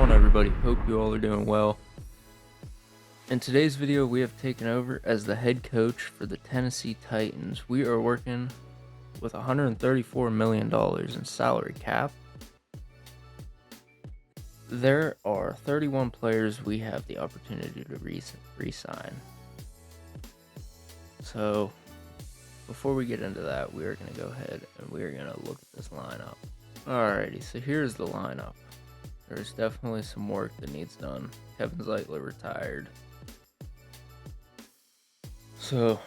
on, everybody? Hope you all are doing well. In today's video, we have taken over as the head coach for the Tennessee Titans. We are working with $134 million in salary cap. There are 31 players we have the opportunity to re-sign. So, before we get into that, we are going to go ahead and we are going to look at this lineup. Alrighty, so here's the lineup. There's definitely some work that needs done. Kevin Zeitler retired. So,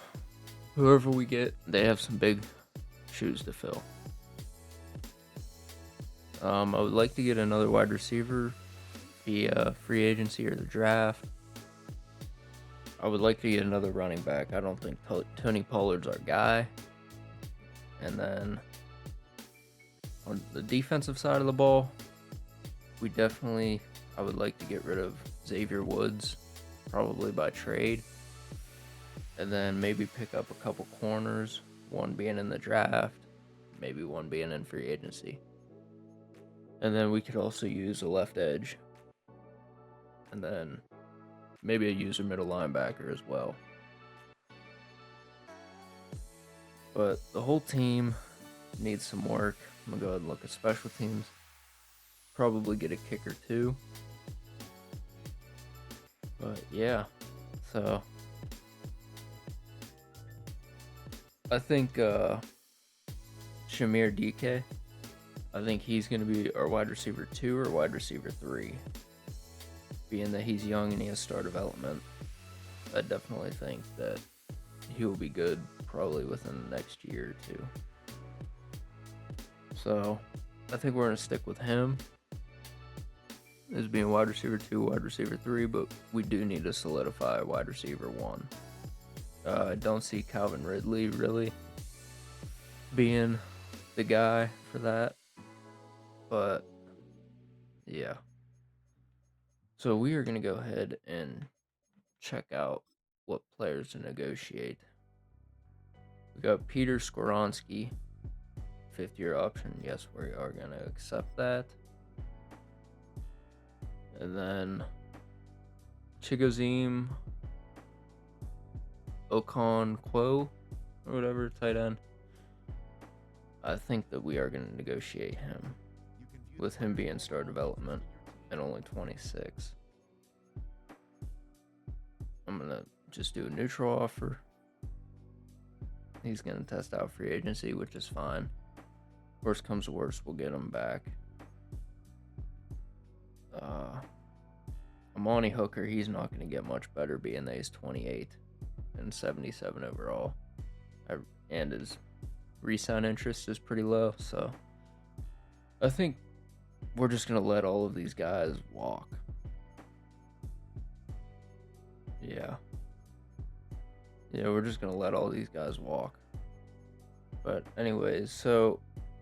whoever we get, they have some big shoes to fill. I would like to get another wide receiver via free agency or the draft. I would like to get another running back. I don't think Tony Pollard's our guy. And then, on the defensive side of the ball, I would like to get rid of Xavier Woods, probably by trade. And then maybe pick up a couple corners, one being in the draft, maybe one being in free agency. And then we could also use a left edge. And then maybe a user middle linebacker as well. But the whole team needs some work. I'm going to go ahead and look at special teams. Probably get a kicker too. But yeah, so I think Shamir DK, I think he's going to be our wide receiver 2 or wide receiver 3. Being that he's young and he has star development, I definitely think that he will be good probably within the next year or two. So I think we're going to stick with him as being wide receiver 2, wide receiver 3, but we do need to solidify wide receiver 1. I don't see Calvin Ridley really being the guy for that, but yeah. So we are going to go ahead and check out what players to negotiate. We got Peter Skoronski, 5th-year option. Yes, we are going to accept that. And then Chigoziem Okonkwo, or whatever, tight end. I think that we are going to negotiate him, with him being star development and only 26. I'm going to just do a neutral offer. He's going to test out free agency, which is fine. Worst comes to worst, we'll get him back. Amani Hooker, he's not going to get much better being that he's 28 and 77 overall. And his re-sign interest is pretty low, so I think we're just going to let all of these guys walk. Yeah, we're just going to let all these guys walk. But anyways, so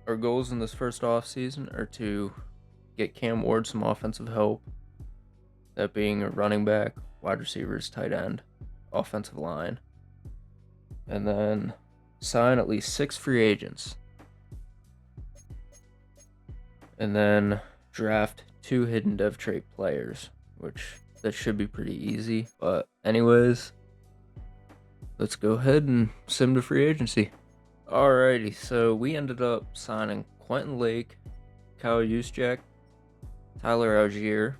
our goals in this first offseason are to get Cam Ward some offensive help. That being a running back, wide receivers, tight end, offensive line. And then sign at least 6 free agents. And then draft 2 hidden dev trait players, which that should be pretty easy. But anyways, let's go ahead and sim to free agency. Alrighty, so we ended up signing Quentin Lake, Kyle Juszczyk, Tyler Algier,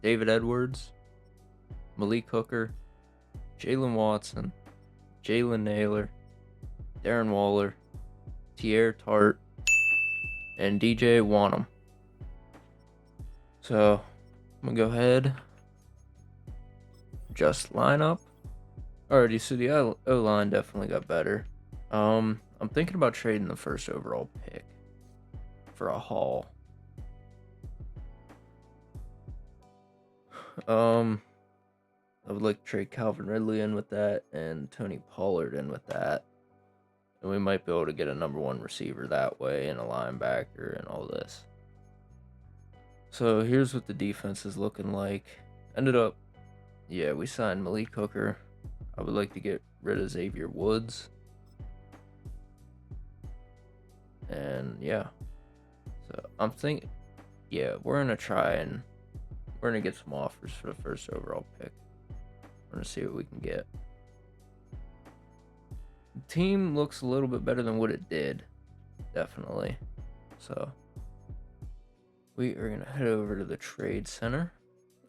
David Edwards, Malik Hooker, Jalen Watson, Jalen Naylor, Darren Waller, Tierre Tart, and DJ Wanham. So I'm gonna go ahead, adjust lineup. Alrighty, so the O-line definitely got better. I'm thinking about trading the first overall pick for a haul. I would like to trade Calvin Ridley in with that and Tony Pollard in with that. And we might be able to get a number 1 receiver that way and a linebacker and all this. So here's what the defense is looking like. We signed Malik Hooker. I would like to get rid of Xavier Woods. And yeah. So I'm thinking yeah, we're gonna try and we're gonna get some offers for the first overall pick. We're gonna see what we can get. The team looks a little bit better than what it did, definitely. So we are gonna head over to the trade center.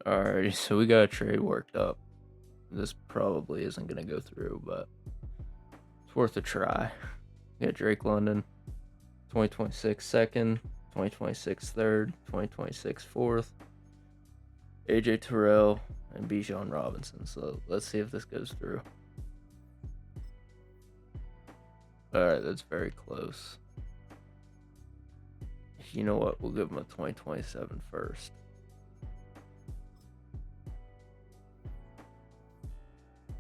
Alrighty, so we got a trade worked up. This probably isn't gonna go through, but it's worth a try. We got Drake London, 2026 second, 2026 third, 2026 fourth, AJ Terrell, and Bijan Robinson. So let's see if this goes through. Alright, that's very close. You know what? We'll give him a 2027 first.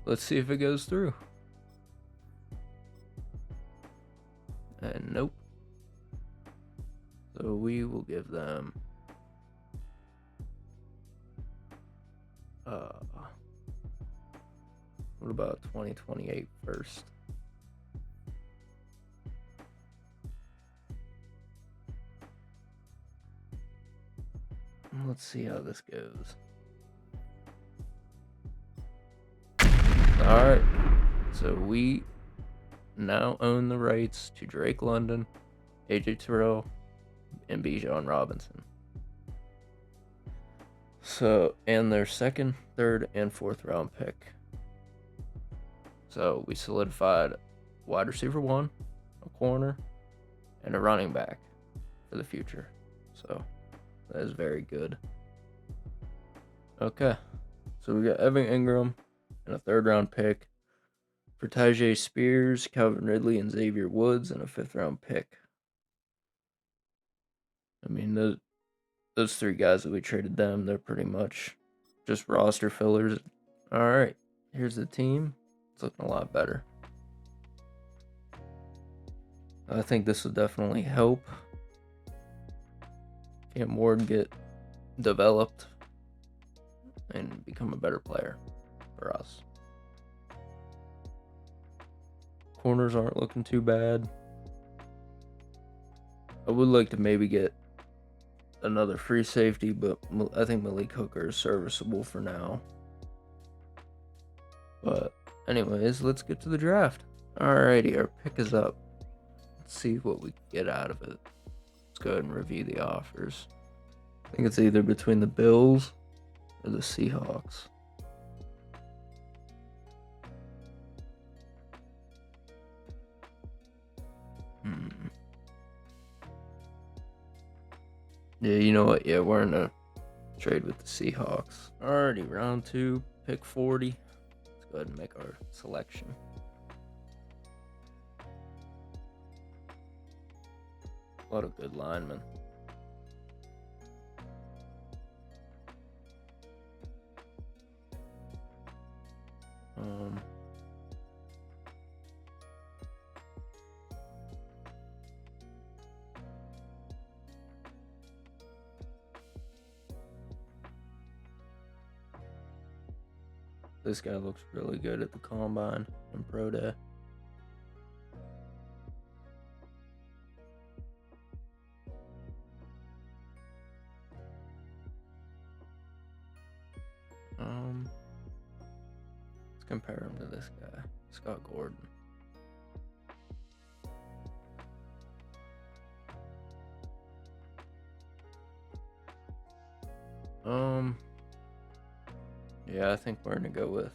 Let's see if it goes through. And nope. So we will give them what about 2028 first? Let's see how this goes. Alright, so we now own the rights to Drake London, AJ Terrell, and Bijan Robinson. So, and their second, third, and fourth round pick. So we solidified wide receiver 1, a corner, and a running back for the future. So that is very good. Okay, so we got Evan Ingram and a third round pick for Tajay Spears, Calvin Ridley, and Xavier Woods, and a fifth round pick. I mean, those three guys that we traded them, they're pretty much just roster fillers. All right, here's the team. It's looking a lot better. I think this will definitely help Cam Ward get developed and become a better player for us. Corners aren't looking too bad. I would like to maybe get another free safety, but I think Malik Hooker is serviceable for now. But anyways, let's get to the draft. Alrighty, our pick is up. Let's see what we can get out of it. Let's go ahead and review the offers. I think it's either between the Bills or the Seahawks. Yeah, you know what? Yeah, we're in a trade with the Seahawks. Alrighty, round 2, pick 40. Let's go ahead and make our selection. A lot of good linemen. This guy looks really good at the combine and pro day. Let's compare him to this guy, Scott Gordon. Yeah, I think we're gonna go with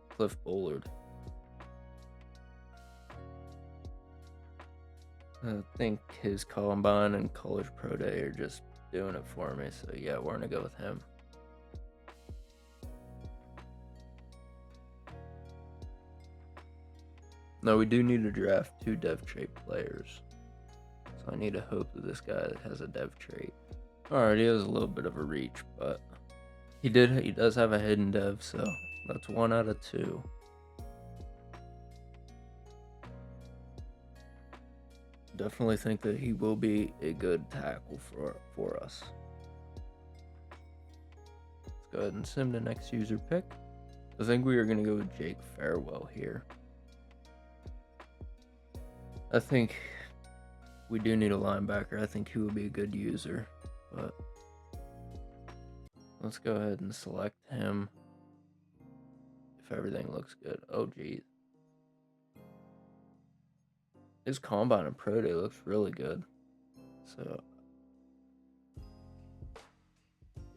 Cliff Bullard. I think his combine and college pro day are just doing it for me, so yeah, we're gonna go with him. No, we do need to draft 2 dev trait players, so I need to hope that this guy has a dev trait. Alright, he has a little bit of a reach, but he does have a hidden dev, so that's 1 out of 2. Definitely think that he will be a good tackle for us. Let's go ahead and sim the next user pick. I think we are going to go with Jake Farewell here. I think we do need a linebacker. I think he would be a good user. but let's go ahead and select him if everything looks good. Oh, geez. His Combine and Pro Day looks really good. So,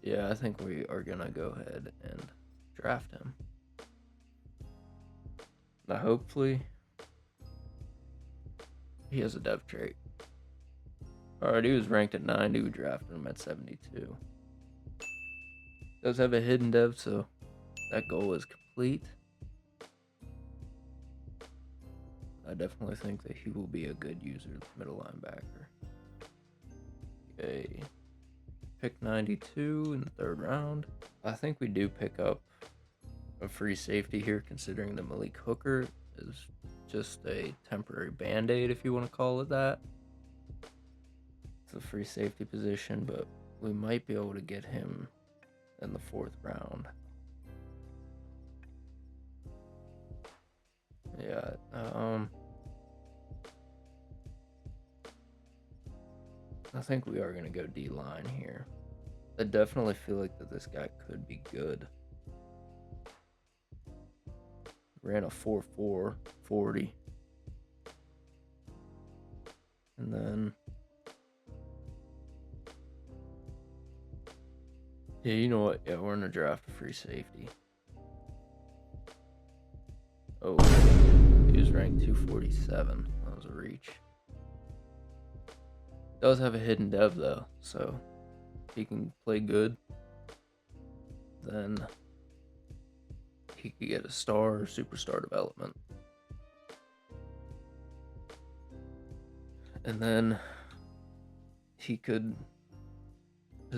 yeah, I think we are going to go ahead and draft him. Now, hopefully, he has a dev trait. Alright, he was ranked at 90. We drafted him at 72. Does have a hidden dev, so that goal is complete. I definitely think that he will be a good user, middle linebacker. Okay. Pick 92 in the third round. I think we do pick up a free safety here, considering that Malik Hooker is just a temporary band-aid, if you want to call it that. It's a free safety position, but we might be able to get him in the fourth round. Yeah, I think we are going to go D-line here. I definitely feel like that this guy could be good. Ran a 4.4 40. And then, yeah, you know what? Yeah, we're going to draft a free safety. Oh, he was ranked 247. That was a reach. Does have a hidden dev though, so if he can play good, then he could get a star or superstar development. And then his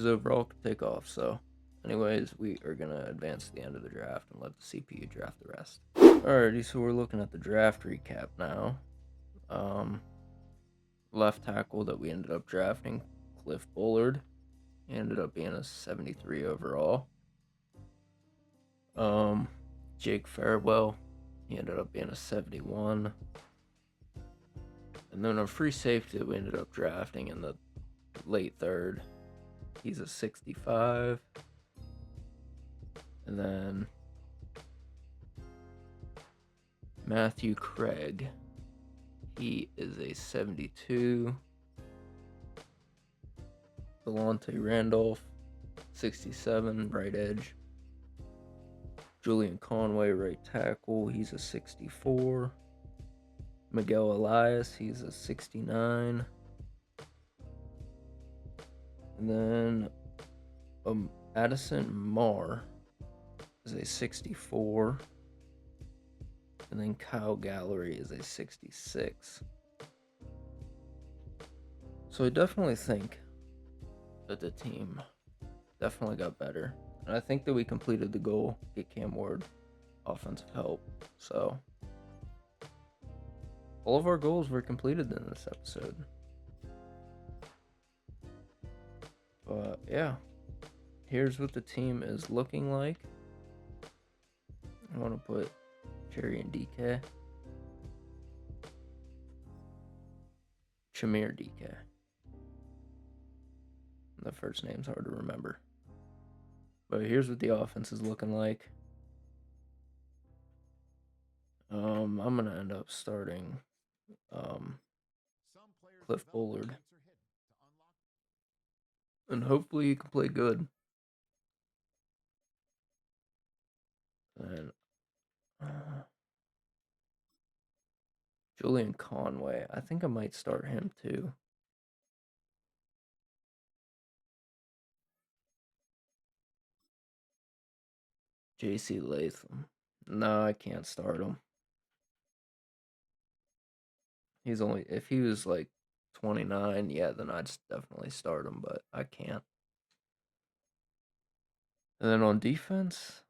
overall could take off. So anyways, we are going to advance to the end of the draft and let the CPU draft the rest. Alrighty, so we're looking at the draft recap now. Left tackle that we ended up drafting, Cliff Bullard. He ended up being a 73 overall. Jake Farewell, he ended up being a 71. And then a free safety that we ended up drafting in the late third, he's a 65. And then Matthew Craig, he is a 72. Delonte Randolph, 67, right edge. Julian Conway, right tackle, he's a 64. Miguel Elias, he's a 69. And then Addison Marr is a 64. And then Kyle Gallery is a 66. So I definitely think that the team definitely got better. And I think that we completed the goal, get Cam Ward offensive help. So all of our goals were completed in this episode. But yeah, here's what the team is looking like. I want to put Jerry and DK. Shamir DK. The first name's hard to remember. But here's what the offense is looking like. I'm going to end up starting Cliff Bullard. And hopefully he can play good. And Julian Conway, I think I might start him too. JC Latham. No, I can't start him. If he was like 29, yeah, then I'd definitely start him, but I can't. And then on defense,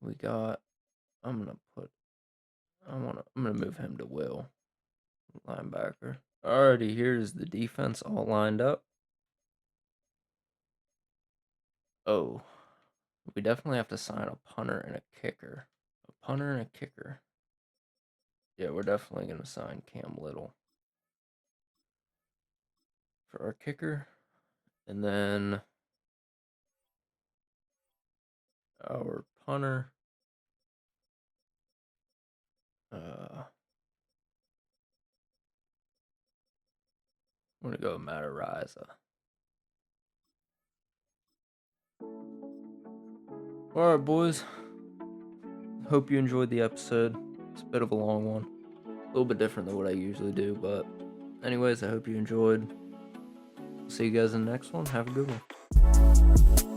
we got, I'm gonna move him to Will, linebacker. Alrighty, here's the defense all lined up. Oh, we definitely have to sign a punter and a kicker. A punter and a kicker. Yeah, we're definitely gonna sign Cam Little. For our kicker, And then our punter. I'm going to go Matariza. All right, boys. Hope you enjoyed the episode. It's a bit of a long one. A little bit different than what I usually do. But anyways, I hope you enjoyed. See you guys in the next one. Have a good one.